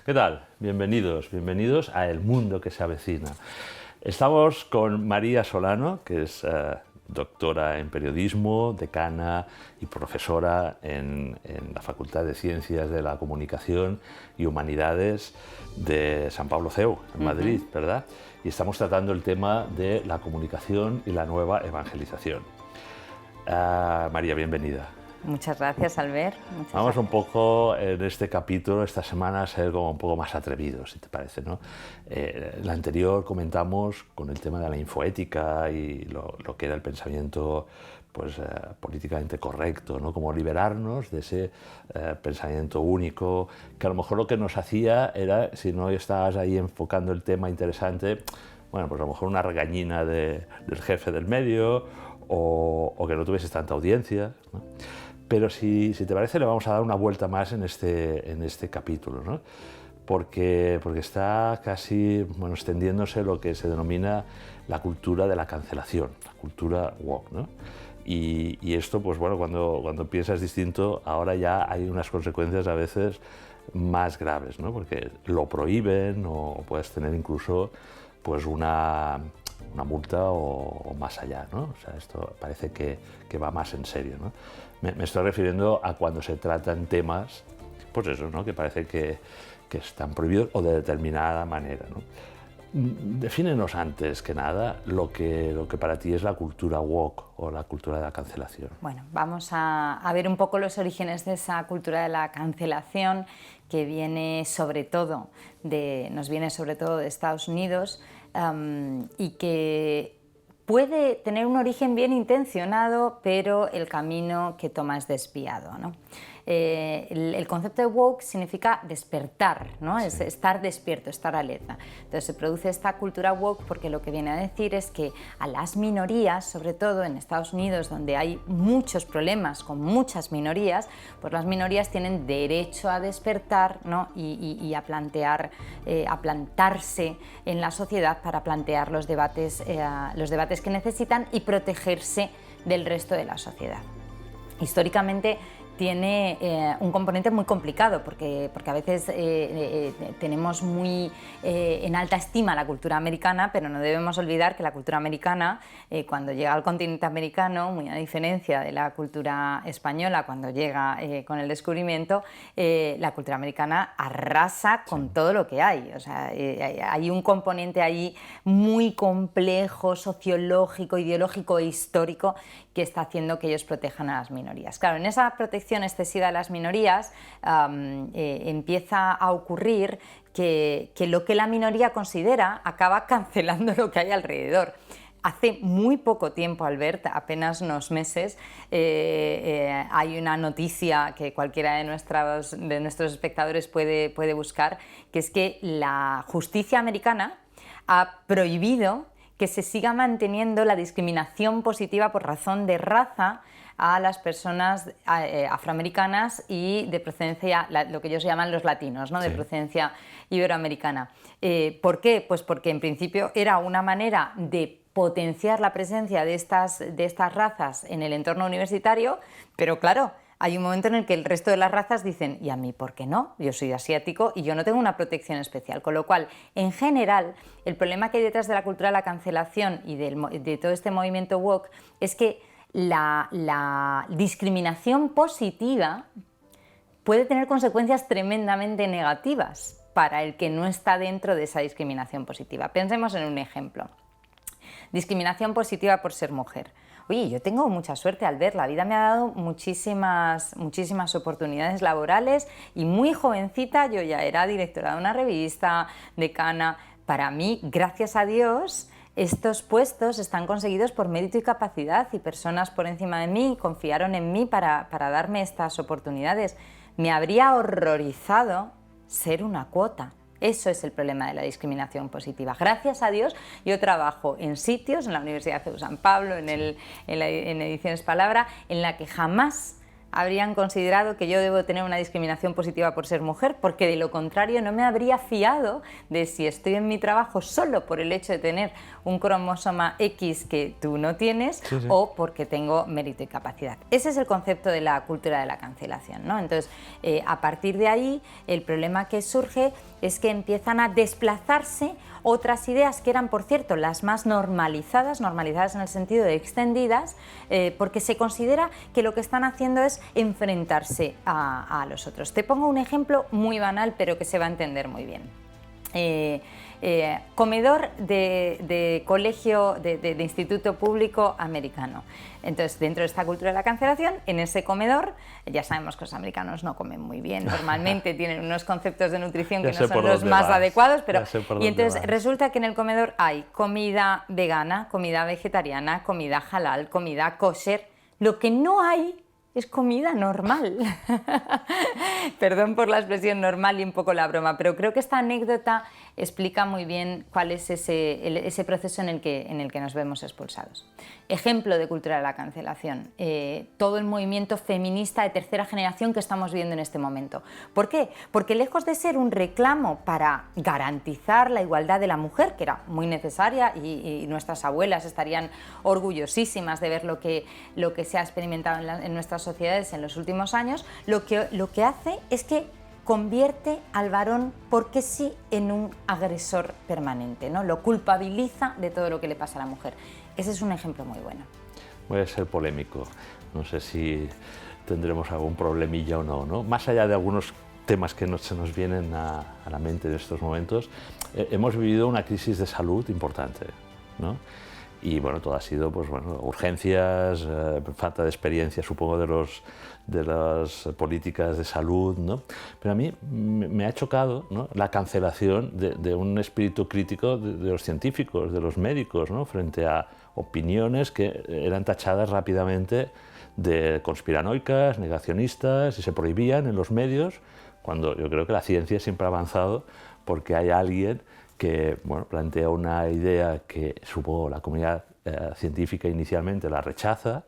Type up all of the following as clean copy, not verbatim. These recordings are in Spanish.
¿Qué tal? Bienvenidos a El Mundo que se avecina. Estamos con María Solano, que es doctora en periodismo, decana y profesora en la Facultad de Ciencias de la Comunicación y Humanidades de San Pablo CEU, en Madrid, ¿verdad? Y estamos tratando el tema de la comunicación y la nueva evangelización. María, bienvenida. Muchas gracias, Albert. Vamos un poco en este capítulo, esta semana, a ser como un poco más atrevidos, si te parece, ¿no? La anterior comentamos con el tema de la infoética y lo que era el pensamiento pues, políticamente correcto, ¿no? Como liberarnos de ese pensamiento único, que a lo mejor lo que nos hacía era, si no estabas ahí enfocando el tema interesante, bueno, pues a lo mejor una regañina del jefe del medio o que no tuvieses tanta audiencia, ¿no? Pero si te parece, le vamos a dar una vuelta más en este capítulo, ¿no? Porque está casi extendiéndose lo que se denomina la cultura de la cancelación, la cultura woke, ¿no? Y esto, pues bueno, cuando piensas distinto, ahora ya hay unas consecuencias a veces más graves, ¿no? Porque lo prohíben o puedes tener incluso pues una multa o más allá, ¿no? O sea, esto parece que va más en serio, ¿no? Me estoy refiriendo a cuando se tratan temas, pues eso, ¿no? Que parece que están prohibidos o de determinada manera, ¿no? Defínenos antes que nada lo que para ti es la cultura woke o la cultura de la cancelación. Bueno, vamos a ver un poco los orígenes de esa cultura de la cancelación que nos viene sobre todo de Estados Unidos y que puede tener un origen bien intencionado, pero el camino que toma es desviado, ¿no? El concepto de woke significa despertar, ¿no? Sí. Es estar despierto, estar alerta. Entonces se produce esta cultura woke porque lo que viene a decir es que a las minorías, sobre todo en Estados Unidos, donde hay muchos problemas con muchas minorías, pues las minorías tienen derecho a despertar, ¿no? y a plantarse en la sociedad para plantear los debates que necesitan y protegerse del resto de la sociedad. Históricamente tiene un componente muy complicado porque a veces tenemos muy en alta estima la cultura americana, pero no debemos olvidar que la cultura americana, cuando llega al continente americano, muy a diferencia de la cultura española cuando llega con el descubrimiento, la cultura americana arrasa con todo lo que hay. O sea, hay un componente ahí muy complejo, sociológico, ideológico e histórico que está haciendo que ellos protejan a las minorías. Claro, en esa protección excesiva de las minorías empieza a ocurrir que lo que la minoría considera acaba cancelando lo que hay alrededor. Hace muy poco tiempo, Albert, apenas unos meses, hay una noticia que cualquiera de nuestros espectadores puede buscar, que es que la justicia americana ha prohibido que se siga manteniendo la discriminación positiva por razón de raza a las personas afroamericanas y de procedencia, lo que ellos llaman los latinos, ¿no? Sí. De procedencia iberoamericana. ¿Por qué? Pues porque en principio era una manera de potenciar la presencia de estas razas en el entorno universitario, pero claro, hay un momento en el que el resto de las razas dicen, ¿y a mí por qué no? Yo soy asiático y yo no tengo una protección especial. Con lo cual, en general, el problema que hay detrás de la cultura de la cancelación y de todo este movimiento woke es que la discriminación positiva puede tener consecuencias tremendamente negativas para el que no está dentro de esa discriminación positiva. Pensemos en un ejemplo. Discriminación positiva por ser mujer. Oye, yo tengo mucha suerte, Albert, la vida me ha dado muchísimas oportunidades laborales y muy jovencita yo ya era directora de una revista, decana. Para mí, gracias a Dios, estos puestos están conseguidos por mérito y capacidad y personas por encima de mí confiaron en mí para darme estas oportunidades. Me habría horrorizado ser una cuota. Eso es el problema de la discriminación positiva. Gracias a Dios, yo trabajo en sitios, en la Universidad de San Pablo, en Ediciones Palabra, en la que jamás habrían considerado que yo debo tener una discriminación positiva por ser mujer, porque de lo contrario no me habría fiado de si estoy en mi trabajo solo por el hecho de tener un cromosoma X que tú no tienes, o porque tengo mérito y capacidad. Ese es el concepto de la cultura de la cancelación, ¿no? Entonces, a partir de ahí, el problema que surge es que empiezan a desplazarse otras ideas que eran, por cierto, las más normalizadas en el sentido de extendidas, porque se considera que lo que están haciendo es enfrentarse a los otros. Te pongo un ejemplo muy banal, pero que se va a entender muy bien. Comedor de colegio, de instituto público americano. Entonces, dentro de esta cultura de la cancelación, en ese comedor, ya sabemos que los americanos no comen muy bien, normalmente tienen unos conceptos de nutrición que no son los más adecuados, pero y entonces resulta que en el comedor hay comida vegana, comida vegetariana, comida halal, comida kosher. Lo que no hay es comida normal. Perdón por la expresión normal y un poco la broma, pero creo que esta anécdota explica muy bien cuál es ese proceso en el que nos vemos expulsados. Ejemplo de cultura de la cancelación, todo el movimiento feminista de tercera generación que estamos viendo en este momento. ¿Por qué? Porque lejos de ser un reclamo para garantizar la igualdad de la mujer, que era muy necesaria y nuestras abuelas estarían orgullosísimas de ver lo que se ha experimentado en nuestras sociedades en los últimos años, lo que hace es que convierte al varón, porque sí, en un agresor permanente, ¿no? Lo culpabiliza de todo lo que le pasa a la mujer. Ese es un ejemplo muy bueno. Voy a ser polémico, no sé si tendremos algún problemilla o no, ¿no? Más allá de algunos temas que se nos vienen a la mente en estos momentos, hemos vivido una crisis de salud importante, ¿no? Y bueno, todo ha sido pues, bueno, urgencias, falta de experiencia, supongo, de las políticas de salud, ¿no? Pero a mí me ha chocado, ¿no?, la cancelación de un espíritu crítico de los científicos, de los médicos, ¿no?, frente a opiniones que eran tachadas rápidamente de conspiranoicas, negacionistas, y se prohibían en los medios, cuando yo creo que la ciencia siempre ha avanzado porque hay alguien que bueno, plantea una idea que supongo la comunidad científica inicialmente la rechaza,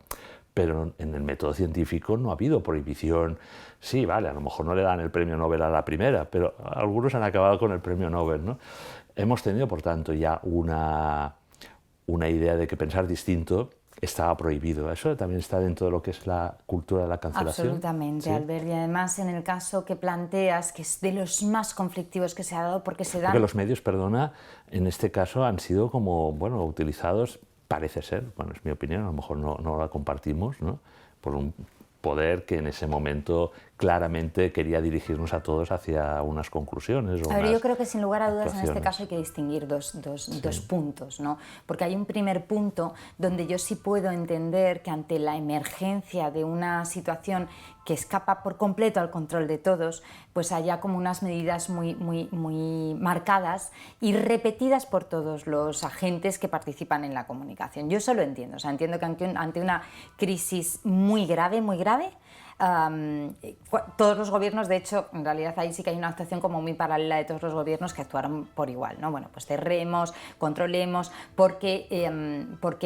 pero en el método científico no ha habido prohibición. Sí, vale, a lo mejor no le dan el premio Nobel a la primera, pero algunos han acabado con el premio Nobel, ¿no? Hemos tenido, por tanto, ya una idea de que pensar distinto estaba prohibido. Eso también está dentro de lo que es la cultura de la cancelación. Absolutamente, ¿sí? Albert, y además en el caso que planteas, que es de los más conflictivos que se ha dado, porque se dan... Porque los medios, perdona, en este caso han sido como, bueno, utilizados, parece ser, bueno, es mi opinión, a lo mejor no la compartimos, ¿no?, por un poder que en ese momento claramente quería dirigirnos a todos hacia unas conclusiones. A ver, yo creo que sin lugar a dudas en este caso hay que distinguir dos puntos, ¿no? Porque hay un primer punto donde yo sí puedo entender que ante la emergencia de una situación que escapa por completo al control de todos, pues haya como unas medidas muy marcadas y repetidas por todos los agentes que participan en la comunicación. Yo eso lo entiendo, o sea, entiendo que ante una crisis muy grave, todos los gobiernos, de hecho, en realidad ahí sí que hay una actuación como muy paralela de todos los gobiernos que actuaron por igual, ¿no? Bueno, pues cerremos, controlemos, porque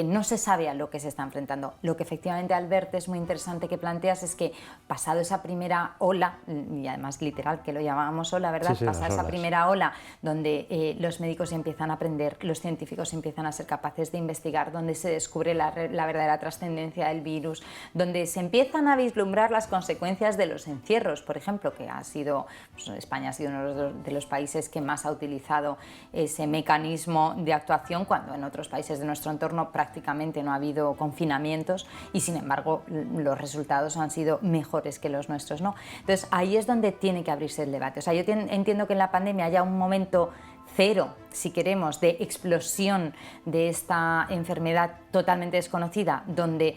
no se sabe a lo que se está enfrentando. Lo que efectivamente, Albert, es muy interesante que planteas es que pasado esa primera ola, y además literal que lo llamábamos ola, ¿verdad? Sí, pasada esa primera ola donde los médicos empiezan a aprender, los científicos empiezan a ser capaces de investigar, donde se descubre la verdadera trascendencia del virus, donde se empiezan a vislumbrar las consecuencias de los encierros, por ejemplo, que ha sido, pues España ha sido uno de los países que más ha utilizado ese mecanismo de actuación, cuando en otros países de nuestro entorno prácticamente no ha habido confinamientos y sin embargo los resultados han sido mejores que los nuestros, ¿no? Entonces ahí es donde tiene que abrirse el debate. O sea, yo entiendo que en la pandemia haya un momento cero, si queremos, de explosión de esta enfermedad totalmente desconocida, donde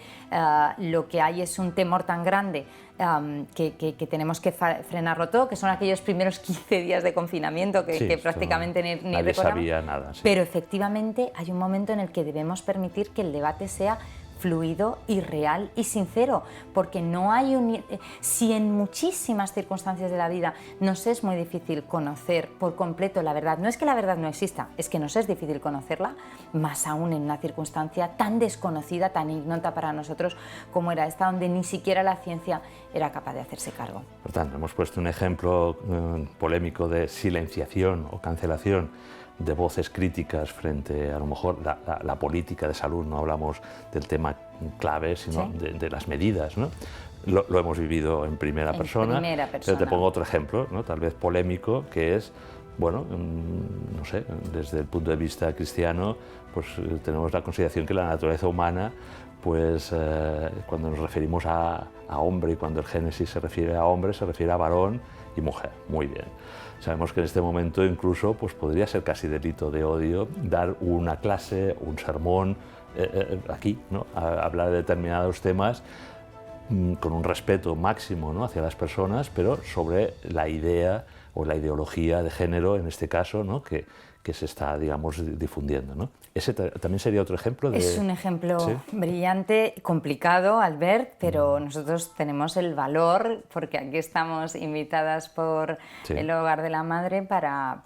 lo que hay es un temor tan grande que tenemos que frenarlo todo, que son aquellos primeros 15 días de confinamiento que prácticamente ni recordamos. Sabía nada, sí. Pero efectivamente hay un momento en el que debemos permitir que el debate sea fluido y real y sincero, porque no hay si en muchísimas circunstancias de la vida nos es muy difícil conocer por completo la verdad, no es que la verdad no exista, es que nos es difícil conocerla, más aún en una circunstancia tan desconocida, tan ignota para nosotros como era esta, donde ni siquiera la ciencia era capaz de hacerse cargo. Por tanto, hemos puesto un ejemplo polémico de silenciación o cancelación de voces críticas frente a lo mejor la política de salud, no hablamos del tema clave, sino ¿Sí? de las medidas, ¿no? Lo hemos vivido en primera persona, pero te pongo otro ejemplo, ¿no? Tal vez polémico, que es, bueno, no sé, desde el punto de vista cristiano, pues tenemos la consideración que la naturaleza humana, pues cuando nos referimos a hombre y cuando el Génesis se refiere a hombre, se refiere a varón y mujer. Muy bien. Sabemos que en este momento incluso pues podría ser casi delito de odio dar una clase, un sermón aquí, ¿no? A hablar de determinados temas con un respeto máximo, ¿no? Hacia las personas, pero sobre la idea o la ideología de género, en este caso, ¿no? que se está, digamos, difundiendo, ¿no? Ese también sería otro ejemplo de... Es un ejemplo ¿Sí? brillante, complicado, Albert, pero nosotros tenemos el valor, porque aquí estamos invitadas por el Hogar de la Madre para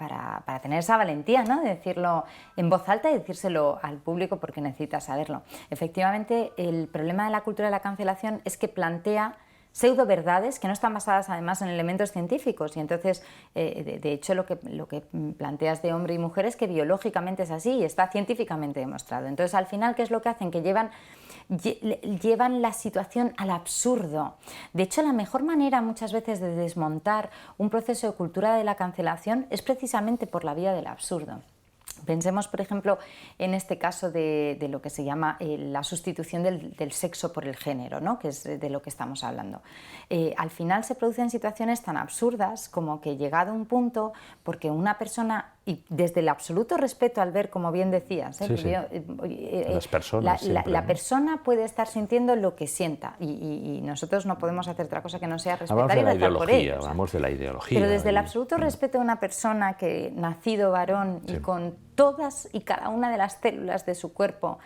tener esa valentía, ¿no? De decirlo en voz alta y decírselo al público porque necesita saberlo. Efectivamente, el problema de la cultura de la cancelación es que plantea pseudo verdades que no están basadas además en elementos científicos y entonces de hecho lo que planteas de hombre y mujer es que biológicamente es así y está científicamente demostrado. Entonces al final, ¿qué es lo que hacen? Que llevan la situación al absurdo. De hecho, la mejor manera muchas veces de desmontar un proceso de cultura de la cancelación es precisamente por la vía del absurdo. Pensemos, por ejemplo, en este caso de lo que se llama la sustitución del sexo por el género, ¿no? Que es de lo que estamos hablando. Al final se producen situaciones tan absurdas como que llegado a un punto, porque una persona, y desde el absoluto respeto al ver, como bien decías, las personas la persona puede estar sintiendo lo que sienta y nosotros no podemos hacer otra cosa que no sea respetar y rezar por ello. Hablamos de la ideología. Pero desde el absoluto respeto a una persona que, nacido varón y con todas y cada una de las células de su cuerpo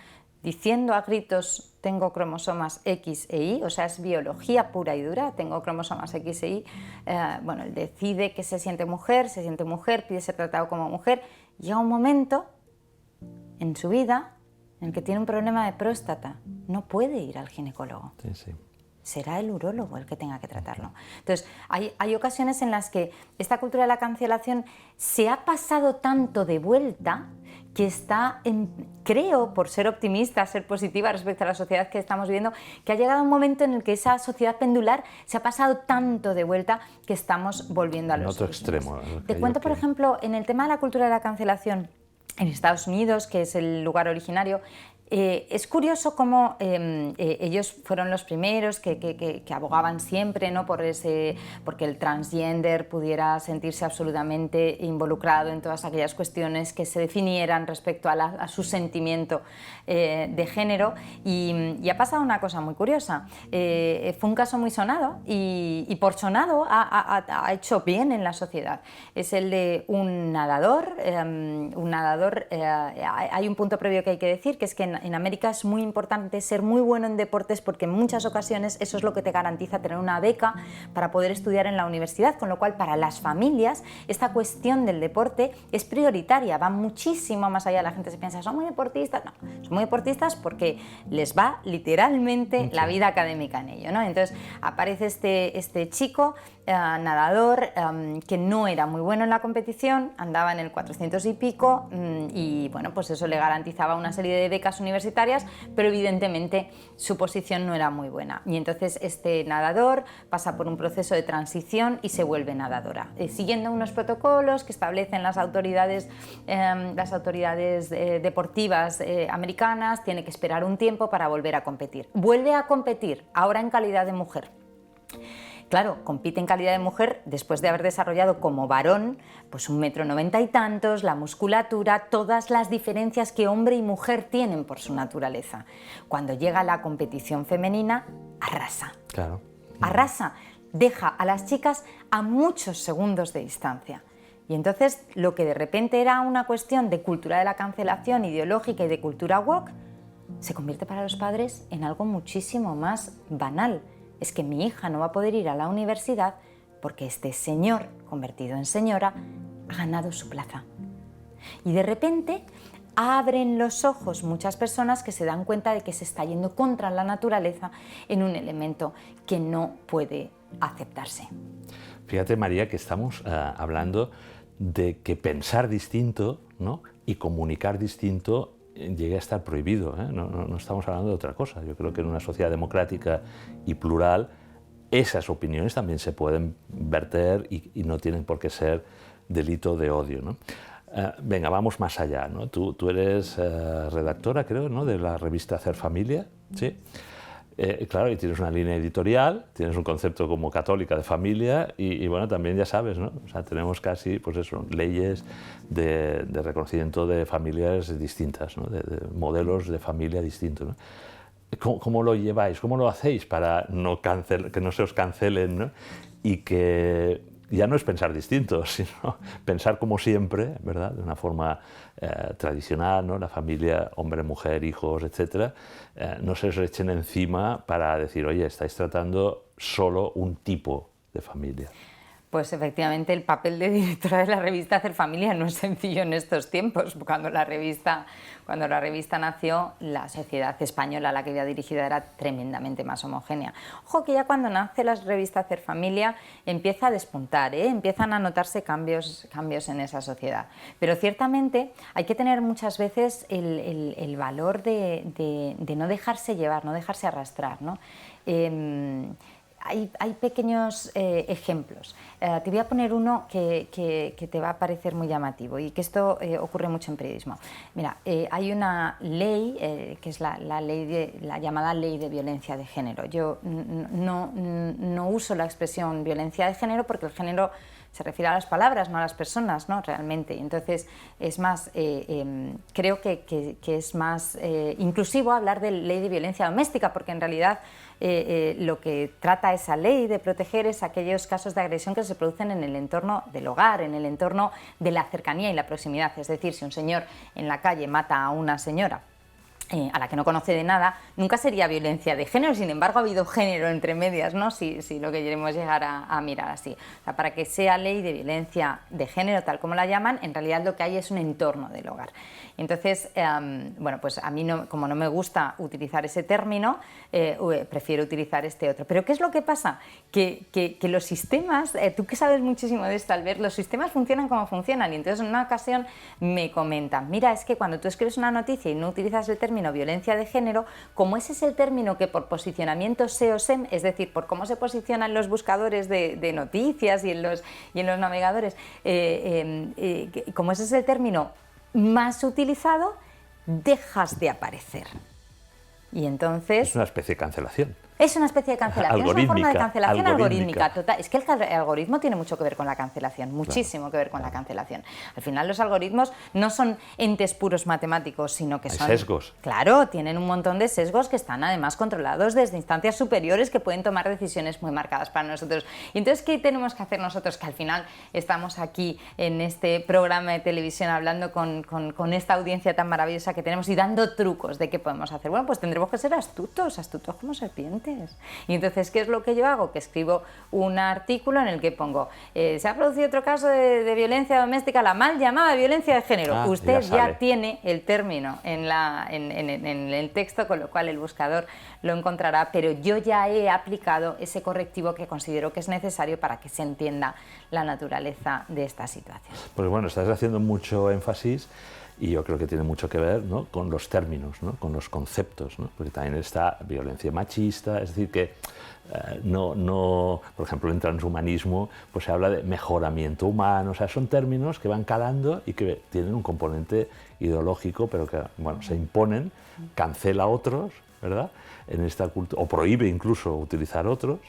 diciendo a gritos tengo cromosomas X e Y, o sea, es biología pura y dura, tengo cromosomas X e Y, bueno, él decide que se siente mujer, pide ser tratado como mujer, llega un momento en su vida en el que tiene un problema de próstata, no puede ir al ginecólogo. Sí. Será el urólogo el que tenga que tratarlo. Entonces, hay ocasiones en las que esta cultura de la cancelación se ha pasado tanto de vuelta que está, creo, por ser optimista, ser positiva respecto a la sociedad que estamos viviendo, que ha llegado un momento en el que esa sociedad pendular se ha pasado tanto de vuelta que estamos volviendo a los otro extremo. Te cuento, por ejemplo, en el tema de la cultura de la cancelación, en Estados Unidos, que es el lugar originario, es curioso cómo ellos fueron los primeros que abogaban siempre, ¿no? porque el transgender pudiera sentirse absolutamente involucrado en todas aquellas cuestiones que se definieran respecto a su sentimiento de género y ha pasado una cosa muy curiosa. Fue un caso muy sonado y por sonado ha hecho bien en la sociedad. Es el de un nadador. Hay un punto previo que hay que decir, que es que en América es muy importante ser muy bueno en deportes porque en muchas ocasiones eso es lo que te garantiza tener una beca para poder estudiar en la universidad, con lo cual para las familias esta cuestión del deporte es prioritaria, va muchísimo más allá. La gente se piensa, ¿son muy deportistas? No, son muy deportistas porque les va literalmente la vida académica en ello, ¿no? Entonces aparece este chico nadador que no era muy bueno en la competición, andaba en el 400 y pico y bueno, pues eso le garantizaba una serie de becas universitarias, pero evidentemente su posición no era muy buena y entonces este nadador pasa por un proceso de transición y se vuelve nadadora, siguiendo unos protocolos que establecen las autoridades deportivas americanas. Tiene que esperar un tiempo para volver a competir. Vuelve a competir, ahora en calidad de mujer. Claro, compite en calidad de mujer después de haber desarrollado como varón pues 1,90 m y tantos, la musculatura, todas las diferencias que hombre y mujer tienen por su naturaleza. Cuando llega a la competición femenina, arrasa. Claro. Arrasa, deja a las chicas a muchos segundos de distancia. Y entonces lo que de repente era una cuestión de cultura de la cancelación ideológica y de cultura woke, se convierte para los padres en algo muchísimo más banal. Es que mi hija no va a poder ir a la universidad porque este señor, convertido en señora, ha ganado su plaza. Y de repente abren los ojos muchas personas que se dan cuenta de que se está yendo contra la naturaleza en un elemento que no puede aceptarse. Fíjate, María, que estamos hablando de que pensar distinto, ¿no?, y comunicar distinto llegue a estar prohibido, ¿eh? No estamos hablando de otra cosa. Yo creo que en una sociedad democrática y plural esas opiniones también se pueden verter y no tienen por qué ser delito de odio, ¿no? Venga, vamos más allá, ¿no? Tú eres redactora, creo, ¿no?, de la revista Hacer Familia, ¿sí? Claro, y tienes una línea editorial, tienes un concepto como católica de familia y bueno, también ya sabes, ¿no? O sea, tenemos casi, pues eso, leyes de reconocimiento de familias distintas, ¿no?, de modelos de familia distintos, ¿no? ¿Cómo lo lleváis? ¿Cómo lo hacéis para que no se os cancelen, ¿no?, y que ya no es pensar distinto, sino pensar como siempre, ¿verdad?, de una forma tradicional, ¿no?, la familia, hombre, mujer, hijos, etcétera, no se os echen encima para decir, oye, estáis tratando solo un tipo de familia? Pues efectivamente el papel de directora de la revista Hacer Familia no es sencillo en estos tiempos. Cuando la revista nació, la sociedad española a la que había dirigida era tremendamente más homogénea. Ojo que ya cuando nace la revista Hacer Familia empieza a despuntar, empiezan a notarse cambios en esa sociedad. Pero ciertamente hay que tener muchas veces el valor de no dejarse llevar, no dejarse arrastrar, ¿no? Hay pequeños ejemplos. Te voy a poner uno que te va a parecer muy llamativo y que esto ocurre mucho en periodismo. Mira, hay una ley que es la llamada Ley de Violencia de Género. Yo no uso la expresión violencia de género porque el género se refiere a las palabras, no a las personas, ¿no?, realmente. Entonces, es más, creo que es más inclusivo hablar de ley de violencia doméstica, porque en realidad lo que trata esa ley de proteger es aquellos casos de agresión que se producen en el entorno del hogar, en el entorno de la cercanía y la proximidad. Es decir, si un señor en la calle mata a una señora a la que no conoce de nada, nunca sería violencia de género. Sin embargo, ha habido género entre medias, ¿no?, si lo que queremos llegar a mirar así. O sea, para que sea ley de violencia de género, tal como la llaman, en realidad lo que hay es un entorno del hogar. Entonces, bueno, pues a mí, como no me gusta utilizar ese término, prefiero utilizar este otro. Pero ¿qué es lo que pasa? Que los sistemas, tú que sabes muchísimo de esto, Albert, los sistemas funcionan como funcionan. Y entonces en una ocasión me comentan, mira, es que cuando tú escribes una noticia y no utilizas el término violencia de género, como ese es el término que por posicionamiento SEO-SEM, es decir, por cómo se posicionan los buscadores de noticias y en los navegadores, como ese es el término más utilizado, dejas de aparecer. Y entonces... Es una especie de cancelación. Es una especie de cancelación, es una forma de cancelación algorítmica. Total. Es que el algoritmo tiene mucho que ver con la cancelación, muchísimo que ver con la cancelación. Al final los algoritmos no son entes puros matemáticos, sino que son... Hay sesgos. Claro, tienen un montón de sesgos que están además controlados desde instancias superiores que pueden tomar decisiones muy marcadas para nosotros. Y entonces, ¿qué tenemos que hacer nosotros? Que al final estamos aquí en este programa de televisión hablando con esta audiencia tan maravillosa que tenemos y dando trucos de qué podemos hacer. Bueno, pues tendremos que ser astutos como serpientes. Y entonces, ¿qué es lo que yo hago? Que escribo un artículo en el que pongo se ha producido otro caso de violencia doméstica, la mal llamada violencia de género. Usted ya tiene el término en el texto, con lo cual el buscador lo encontrará, pero yo ya he aplicado ese correctivo que considero que es necesario para que se entienda la naturaleza de esta situación. Pues bueno, estás haciendo mucho énfasis y yo creo que tiene mucho que ver, ¿no?, con los términos, ¿no?, con los conceptos, ¿no?, porque también está violencia machista, es decir, que por ejemplo, en transhumanismo pues se habla de mejoramiento humano, o sea, son términos que van calando y que tienen un componente ideológico, pero que, bueno, se imponen, cancela a otros, ¿verdad?, en esta cultura, o prohíbe incluso utilizar otros.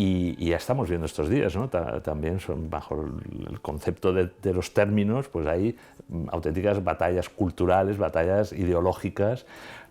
Y ya estamos viendo estos días, ¿no?, también son bajo el concepto de los términos, pues hay auténticas batallas culturales, batallas ideológicas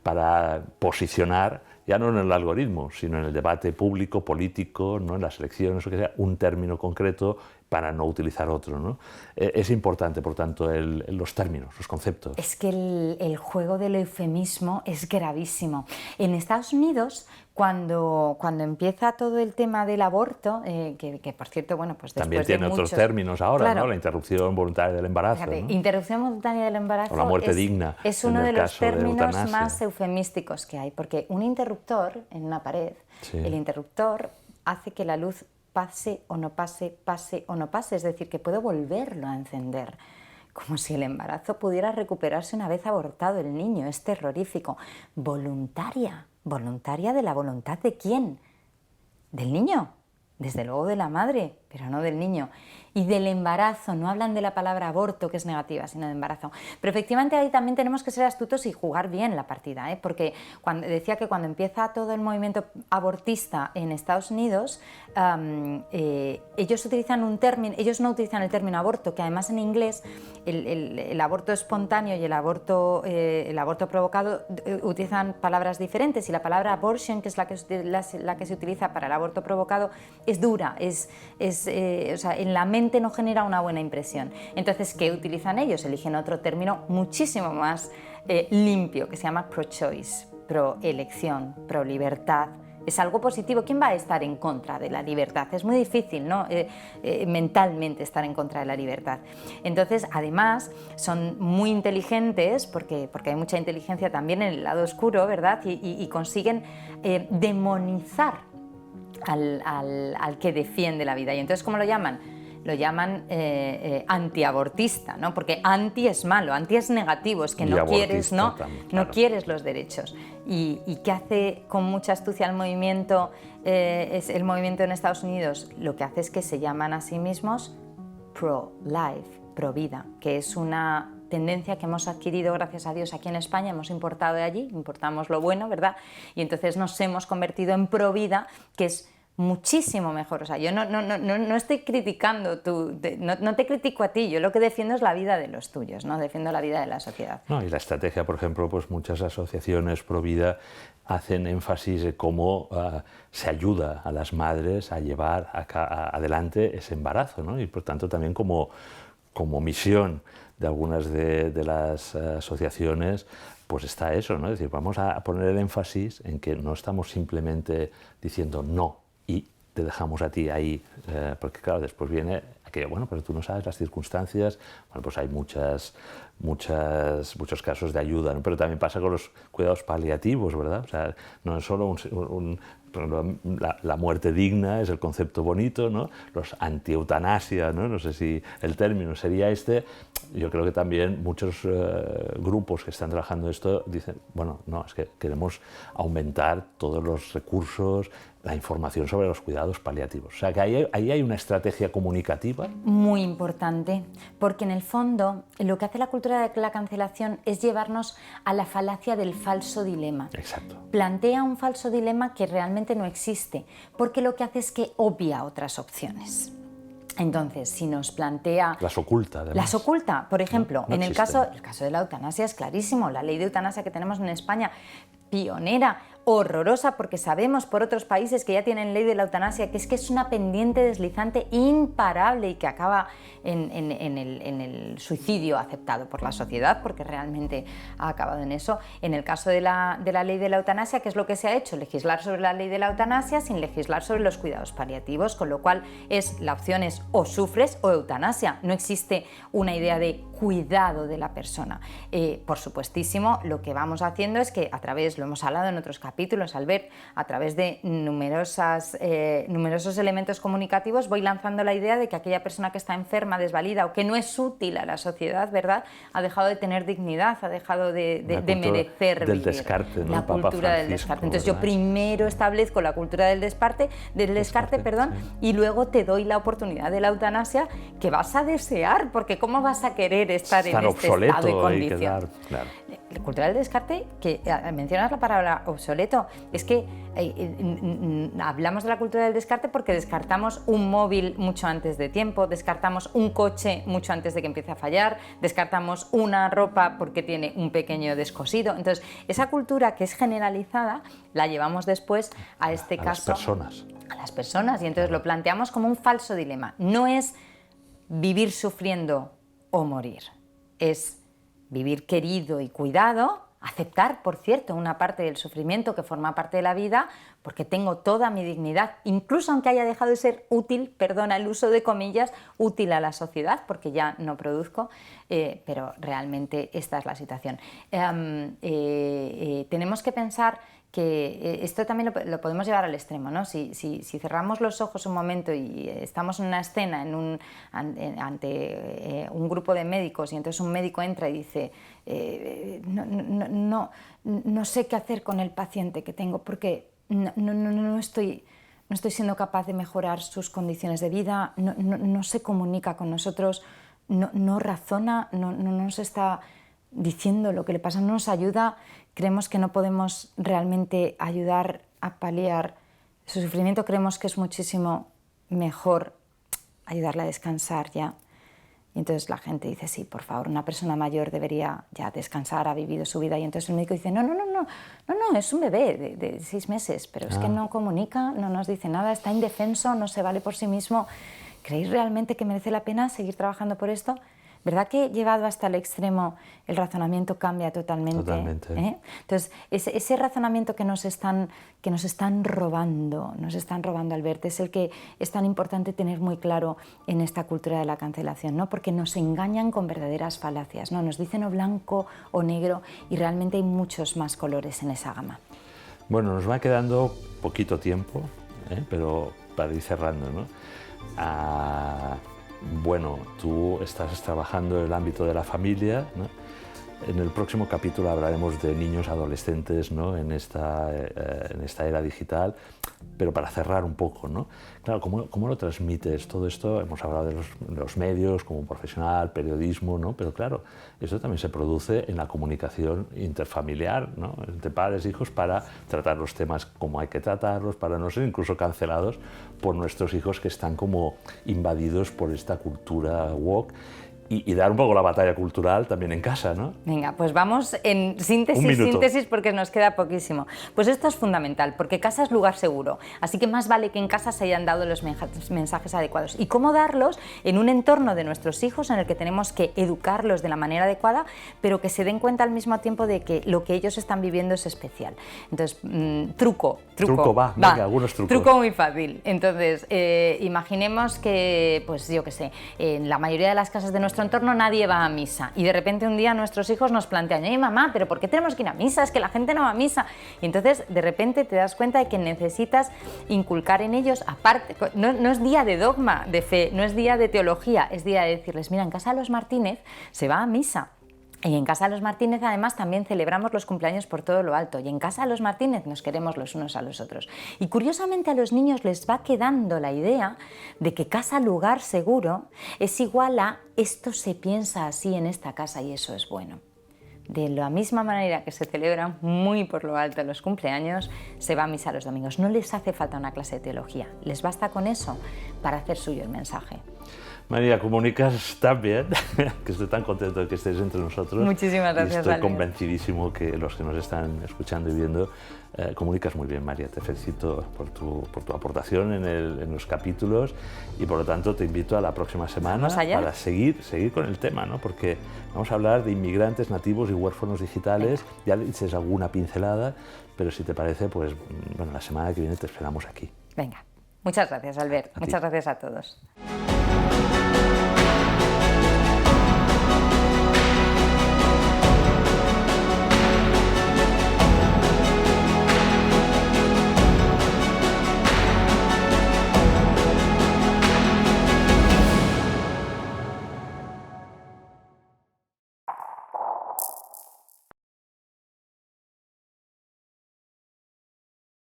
para posicionar, ya no en el algoritmo, sino en el debate público, político, ¿no?, en las elecciones, o que sea, un término concreto para no utilizar otro, ¿no? Es importante, por tanto, los términos, los conceptos. Es que el juego del eufemismo es gravísimo. En Estados Unidos, cuando empieza todo el tema del aborto, que por cierto, bueno, pues después también tiene otros términos ahora, claro, ¿no? La interrupción voluntaria del embarazo. Fíjate, ¿no? Interrupción voluntaria del embarazo o la muerte digna. Es uno de los términos más eufemísticos que hay, porque un interruptor en una pared, sí, el interruptor hace que la luz pase o no pase, pase o no pase, es decir, que puedo volverlo a encender. Como si el embarazo pudiera recuperarse una vez abortado el niño. Es terrorífico. Voluntaria. ¿Voluntaria de la voluntad de quién? Del niño. Desde luego de la madre, pero no del niño. Y del embarazo, no hablan de la palabra aborto, que es negativa, sino de embarazo. Pero efectivamente ahí también tenemos que ser astutos y jugar bien la partida, ¿eh? Porque decía que cuando empieza todo el movimiento abortista en Estados Unidos, ellos utilizan un término, ellos no utilizan el término aborto, que además en inglés el aborto espontáneo y el aborto provocado utilizan palabras diferentes, y la palabra abortion, que es la que se utiliza para el aborto provocado, es dura, o sea, en la mente no genera una buena impresión. Entonces, ¿qué utilizan ellos? Eligen otro término muchísimo más limpio, que se llama pro-choice, pro-elección, pro-libertad. Es algo positivo. ¿Quién va a estar en contra de la libertad? Es muy difícil, ¿no? Mentalmente estar en contra de la libertad. Entonces, además, son muy inteligentes, porque hay mucha inteligencia también en el lado oscuro, ¿verdad? Y consiguen demonizar al que defiende la vida. Y entonces, ¿cómo lo llaman? Lo llaman antiabortista, ¿no? Porque anti es malo, anti es negativo, es que no quieres, ¿no? También, claro. No quieres los derechos. ¿Y qué hace con mucha astucia el movimiento en Estados Unidos? Lo que hace es que se llaman a sí mismos pro-life, pro-vida, que es una tendencia que hemos adquirido, gracias a Dios, aquí en España. Hemos importado de allí, importamos lo bueno, ¿verdad? Y entonces nos hemos convertido en pro-vida, que es muchísimo mejor. O sea, yo no estoy criticando, no te critico a ti, yo lo que defiendo es la vida de los tuyos, ¿no? Defiendo la vida de la sociedad. No, y la estrategia, por ejemplo, pues muchas asociaciones pro vida hacen énfasis en cómo se ayuda a las madres a llevar adelante ese embarazo, ¿no? Y por tanto también como misión de algunas de las asociaciones, pues está eso, ¿no? Es decir, vamos a poner el énfasis en que no estamos simplemente diciendo no y te dejamos a ti ahí, porque claro, después viene aquello, bueno, pero tú no sabes las circunstancias, bueno, pues hay muchos casos de ayuda, ¿no? Pero también pasa con los cuidados paliativos, ¿verdad? O sea, no es solo la muerte digna es el concepto bonito, ¿no? Los anti-eutanasia, ¿no? No sé si el término sería este. Yo creo que también muchos grupos que están trabajando esto dicen, bueno, no, es que queremos aumentar todos los recursos, la información sobre los cuidados paliativos. O sea, que ahí hay una estrategia comunicativa. Muy importante, porque en el fondo lo que hace la cultura de la cancelación es llevarnos a la falacia del falso dilema. Exacto. Plantea un falso dilema que realmente no existe, porque lo que hace es que obvia otras opciones. Entonces, si nos plantea... Las oculta, además. Las oculta. Por ejemplo, no en el caso de la eutanasia es clarísimo. La ley de eutanasia que tenemos en España, pionera, horrorosa, porque sabemos por otros países que ya tienen ley de la eutanasia que es una pendiente deslizante imparable y que acaba en el suicidio aceptado por la sociedad, porque realmente ha acabado en eso. En el caso de la ley de la eutanasia, ¿qué es lo que se ha hecho? Legislar sobre la ley de la eutanasia sin legislar sobre los cuidados paliativos, con lo cual la opción es o sufres o eutanasia. No existe una idea de cuidado de la persona. Por supuestísimo, lo que vamos haciendo es que a través, lo hemos hablado en otros capítulos, Albert, a través de numerosos elementos comunicativos voy lanzando la idea de que aquella persona que está enferma, desvalida o que no es útil a la sociedad, ¿verdad?, ha dejado de tener dignidad, ha dejado de merecer del vivir. Descarte, ¿no? La cultura del descarte. Entonces yo primero establezco la cultura del descarte, perdón, sí. Y luego te doy la oportunidad de la eutanasia que vas a desear, porque ¿cómo vas a querer estar en este estado de condición? Claro. La cultura del descarte, que mencionas la palabra obsoleto, es que hablamos de la cultura del descarte porque descartamos un móvil mucho antes de tiempo, descartamos un coche mucho antes de que empiece a fallar, descartamos una ropa porque tiene un pequeño descosido. Entonces, esa cultura que es generalizada la llevamos después a este caso... las personas. A las personas, y entonces lo planteamos como un falso dilema. No es vivir sufriendo o morir. Es vivir querido y cuidado, aceptar, por cierto, una parte del sufrimiento que forma parte de la vida, porque tengo toda mi dignidad, incluso aunque haya dejado de ser útil, perdona el uso de comillas, útil a la sociedad, porque ya no produzco, pero realmente esta es la situación. Tenemos que pensar que esto también lo podemos llevar al extremo, ¿no? Si cerramos los ojos un momento y estamos en una escena ante un grupo de médicos y entonces un médico entra y dice no sé qué hacer con el paciente que tengo porque no estoy siendo capaz de mejorar sus condiciones de vida, no se comunica con nosotros, no razona, no nos está diciendo lo que le pasa, no nos ayuda, creemos que no podemos realmente ayudar a paliar su sufrimiento, creemos que es muchísimo mejor ayudarle a descansar ya. Y entonces la gente dice, sí, por favor, una persona mayor debería ya descansar, ha vivido su vida. Y entonces el médico dice, no, es un bebé de 6 meses, pero es que no comunica, no nos dice nada, está indefenso, no se vale por sí mismo. ¿Creéis realmente que merece la pena seguir trabajando por esto? ¿Verdad que llevado hasta el extremo el razonamiento cambia totalmente? Totalmente. Entonces, ese razonamiento que nos están robando, Albert, es el que es tan importante tener muy claro en esta cultura de la cancelación, ¿no? Porque nos engañan con verdaderas falacias, ¿no? Nos dicen o blanco o negro y realmente hay muchos más colores en esa gama. Bueno, nos va quedando poquito tiempo, pero para ir cerrando, ¿no? Bueno, tú estás trabajando en el ámbito de la familia, ¿no? En el próximo capítulo hablaremos de niños adolescentes, ¿no? en esta era digital, pero para cerrar un poco, ¿no? Claro, ¿cómo lo transmites? Todo esto, hemos hablado de los medios como profesional, periodismo, ¿no? Pero claro, esto también se produce en la comunicación interfamiliar, ¿no? Entre padres e hijos para tratar los temas como hay que tratarlos, para no ser incluso cancelados por nuestros hijos que están como invadidos por esta cultura woke. Y dar un poco la batalla cultural también en casa, ¿no? Venga, pues vamos en síntesis porque nos queda poquísimo. Pues esto es fundamental, porque casa es lugar seguro, así que más vale que en casa se hayan dado los mensajes adecuados. ¿Y cómo darlos? En un entorno de nuestros hijos en el que tenemos que educarlos de la manera adecuada, pero que se den cuenta al mismo tiempo de que lo que ellos están viviendo es especial. Entonces, truco, venga, algunos trucos. Truco muy fácil. Entonces, imaginemos que, pues yo qué sé, en la mayoría de las casas de nuestro entorno nadie va a misa y de repente un día nuestros hijos nos plantean, oye mamá, pero ¿por qué tenemos que ir a misa? Es que la gente no va a misa. Y entonces de repente te das cuenta de que necesitas inculcar en ellos, aparte, no es día de dogma de fe, no es día de teología, es día de decirles, mira, en casa de los Martínez se va a misa. Y en casa de los Martínez además también celebramos los cumpleaños por todo lo alto y en casa de los Martínez nos queremos los unos a los otros. Y curiosamente a los niños les va quedando la idea de que casa, lugar seguro es igual a esto se piensa así en esta casa y eso es bueno. De la misma manera que se celebran muy por lo alto los cumpleaños, se va a misa los domingos. No les hace falta una clase de teología, les basta con eso para hacer suyo el mensaje. María, comunicas tan bien, que estoy tan contento de que estés entre nosotros. Muchísimas gracias, y estoy Albert. convencidísimo que los que nos están escuchando y viendo, comunicas muy bien, María. Te felicito por tu aportación en los capítulos y por lo tanto te invito a la próxima semana para seguir con el tema, ¿no? Porque vamos a hablar de inmigrantes, nativos y huérfanos digitales. Ya dices alguna pincelada, pero si te parece, pues bueno, la semana que viene te esperamos aquí. Venga, muchas gracias, Albert. Muchas gracias a todos.